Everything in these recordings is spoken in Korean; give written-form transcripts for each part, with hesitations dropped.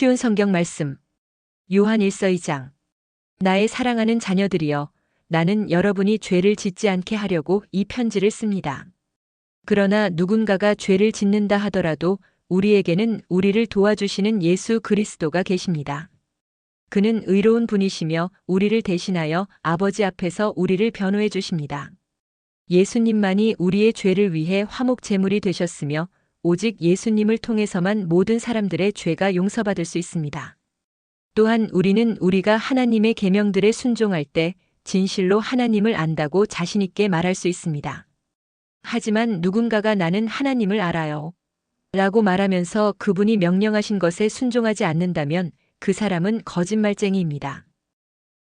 쉬운 성경 말씀. 요한 1서 2장. 나의 사랑하는 자녀들이여, 나는 여러분이 죄를 짓지 않게 하려고 이 편지를 씁니다. 그러나 누군가가 죄를 짓는다 하더라도 우리에게는 우리를 도와주시는 예수 그리스도가 계십니다. 그는 의로운 분이시며 우리를 대신하여 아버지 앞에서 우리를 변호해 주십니다. 예수님만이 우리의 죄를 위해 화목 제물이 되셨으며 오직 예수님을 통해서만 모든 사람들의 죄가 용서받을 수 있습니다. 또한 우리는 우리가 하나님의 계명들에 순종할 때 진실로 하나님을 안다고 자신 있게 말할 수 있습니다. 하지만 누군가가 나는 하나님을 알아요 라고 말하면서 그분이 명령하신 것에 순종하지 않는다면 그 사람은 거짓말쟁이입니다.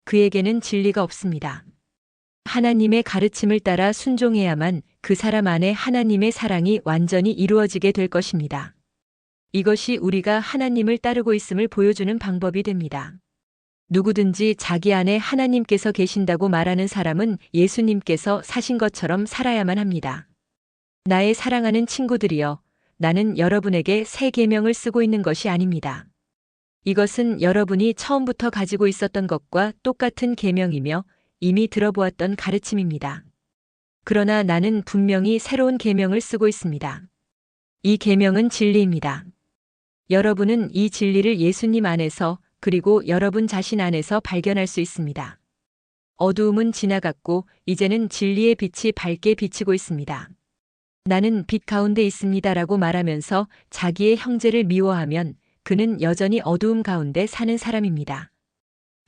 그에게는 진리가 없습니다. 하나님의 가르침을 따라 순종해야만 그 사람 안에 하나님의 사랑이 완전히 이루어지게 될 것입니다. 이것이 우리가 하나님을 따르고 있음을 보여주는 방법이 됩니다. 누구든지 자기 안에 하나님께서 계신다고 말하는 사람은 예수님께서 사신 것처럼 살아야만 합니다. 나의 사랑하는 친구들이여, 나는 여러분에게 새 계명을 쓰고 있는 것이 아닙니다. 이것은 여러분이 처음부터 가지고 있었던 것과 똑같은 계명이며 이미 들어보았던 가르침입니다. 그러나 나는 분명히 새로운 계명을 쓰고 있습니다. 이 계명은 진리입니다. 여러분은 이 진리를 예수님 안에서 그리고 여러분 자신 안에서 발견할 수 있습니다. 어두움은 지나갔고 이제는 진리의 빛이 밝게 비치고 있습니다. 나는 빛 가운데 있습니다라고 말하면서 자기의 형제를 미워하면 그는 여전히 어두움 가운데 사는 사람입니다.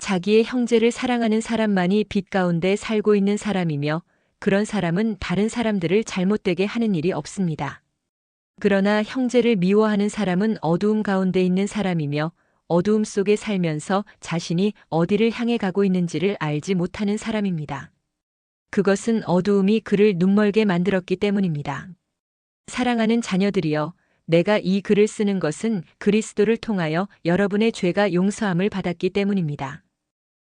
자기의 형제를 사랑하는 사람만이 빛 가운데 살고 있는 사람이며 그런 사람은 다른 사람들을 잘못되게 하는 일이 없습니다. 그러나 형제를 미워하는 사람은 어두움 가운데 있는 사람이며 어두움 속에 살면서 자신이 어디를 향해 가고 있는지를 알지 못하는 사람입니다. 그것은 어두움이 그를 눈멀게 만들었기 때문입니다. 사랑하는 자녀들이여, 내가 이 글을 쓰는 것은 그리스도를 통하여 여러분의 죄가 용서함을 받았기 때문입니다.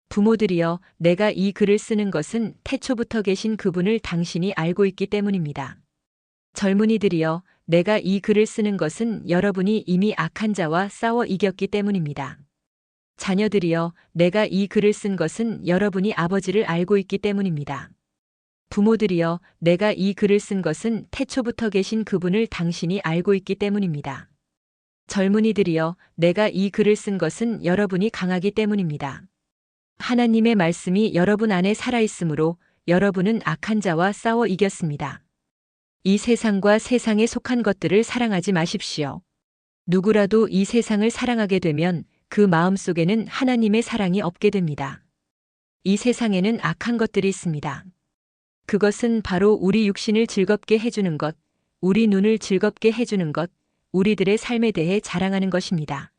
부모들이여, 내가 이 글을 쓰는 것은 태초부터 계신 그분을 당신이 알고 있기 때문입니다. 젊은이들이여, 내가 이 글을 쓰는 것은 여러분이 이미 악한 자와 싸워 이겼기 때문입니다. 자녀들이여, 내가 이 글을 쓴 것은 여러분이 아버지를 알고 있기 때문입니다. 부모들이여, 내가 이 글을 쓴 것은 태초부터 계신 그분을 당신이 알고 있기 때문입니다. 젊은이들이여, 내가 이 글을 쓴 것은 여러분이 강하기 때문입니다. 하나님의 말씀이 여러분 안에 살아있으므로 여러분은 악한 자와 싸워 이겼습니다. 이 세상과 세상에 속한 것들을 사랑하지 마십시오. 누구라도 이 세상을 사랑하게 되면 그 마음 속에는 하나님의 사랑이 없게 됩니다. 이 세상에는 악한 것들이 있습니다. 그것은 바로 우리 육신을 즐겁게 해주는 것, 우리 눈을 즐겁게 해주는 것, 우리들의 삶에 대해 자랑하는 것입니다.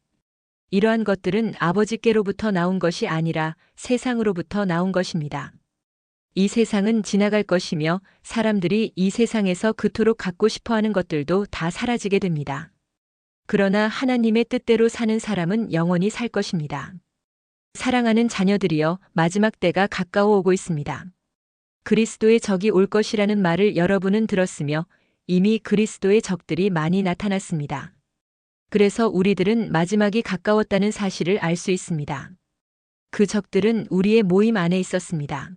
이러한 것들은 아버지께로부터 나온 것이 아니라 세상으로부터 나온 것입니다. 이 세상은 지나갈 것이며 사람들이 이 세상에서 그토록 갖고 싶어하는 것들도 다 사라지게 됩니다. 그러나 하나님의 뜻대로 사는 사람은 영원히 살 것입니다. 사랑하는 자녀들이여, 마지막 때가 가까워 오고 있습니다. 그리스도의 적이 올 것이라는 말을 여러분은 들었으며 이미 그리스도의 적들이 많이 나타났습니다. 그래서 우리들은 마지막이 가까웠다는 사실을 알 수 있습니다. 그 적들은 우리의 모임 안에 있었습니다.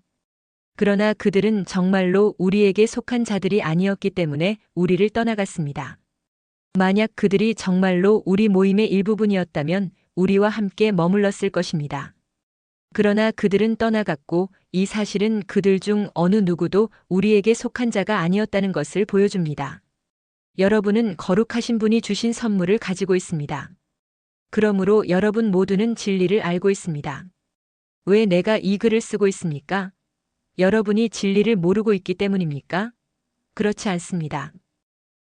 그러나 그들은 정말로 우리에게 속한 자들이 아니었기 때문에 우리를 떠나갔습니다. 만약 그들이 정말로 우리 모임의 일부분이었다면 우리와 함께 머물렀을 것입니다. 그러나 그들은 떠나갔고 이 사실은 그들 중 어느 누구도 우리에게 속한 자가 아니었다는 것을 보여줍니다. 여러분은 거룩하신 분이 주신 선물을 가지고 있습니다. 그러므로 여러분 모두는 진리를 알고 있습니다. 왜 내가 이 글을 쓰고 있습니까? 여러분이 진리를 모르고 있기 때문입니까? 그렇지 않습니다.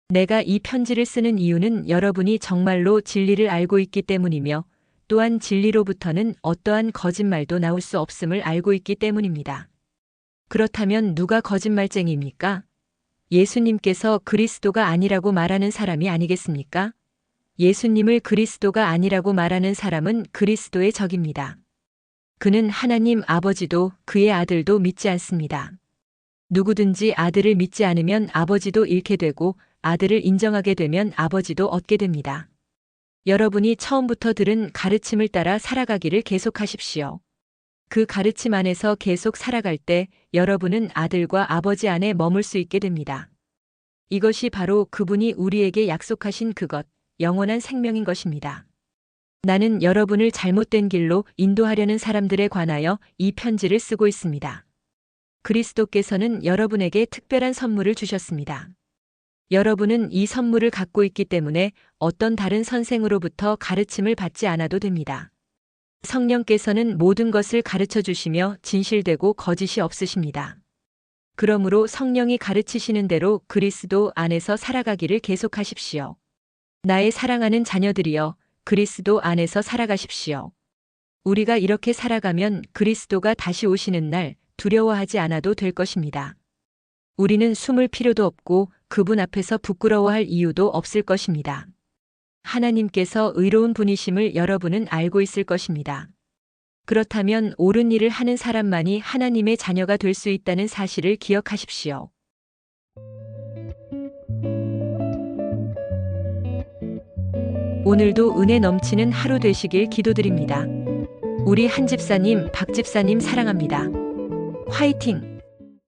내가 이 편지를 쓰는 이유는 여러분이 정말로 진리를 알고 있기 때문이며 또한 진리로부터는 어떠한 거짓말도 나올 수 없음을 알고 있기 때문입니다. 그렇다면 누가 거짓말쟁이입니까? 예수님께서 그리스도가 아니라고 말하는 사람이 아니겠습니까? 예수님을 그리스도가 아니라고 말하는 사람은 그리스도의 적입니다. 그는 하나님 아버지도 그의 아들도 믿지 않습니다. 누구든지 아들을 믿지 않으면 아버지도 잃게 되고 아들을 인정하게 되면 아버지도 얻게 됩니다. 여러분이 처음부터 들은 가르침을 따라 살아가기를 계속하십시오. 그 가르침 안에서 계속 살아갈 때 여러분은 아들과 아버지 안에 머물 수 있게 됩니다. 이것이 바로 그분이 우리에게 약속하신 그것, 영원한 생명인 것입니다. 나는 여러분을 잘못된 길로 인도하려는 사람들에 관하여 이 편지를 쓰고 있습니다. 그리스도께서는 여러분에게 특별한 선물을 주셨습니다. 여러분은 이 선물을 갖고 있기 때문에 어떤 다른 선생으로부터 가르침을 받지 않아도 됩니다. 성령께서는 모든 것을 가르쳐 주시며 진실되고 거짓이 없으십니다. 그러므로 성령이 가르치시는 대로 그리스도 안에서 살아가기를 계속하십시오. 나의 사랑하는 자녀들이여, 그리스도 안에서 살아가십시오. 우리가 이렇게 살아가면 그리스도가 다시 오시는 날 두려워하지 않아도 될 것입니다. 우리는 숨을 필요도 없고 그분 앞에서 부끄러워할 이유도 없을 것입니다. 하나님께서 의로운 분이심을 여러분은 알고 있을 것입니다. 그렇다면 옳은 일을 하는 사람만이 하나님의 자녀가 될 수 있다는 사실을 기억하십시오. 오늘도 은혜 넘치는 하루 되시길 기도드립니다. 우리 한 집사님, 박 집사님 사랑합니다. 화이팅!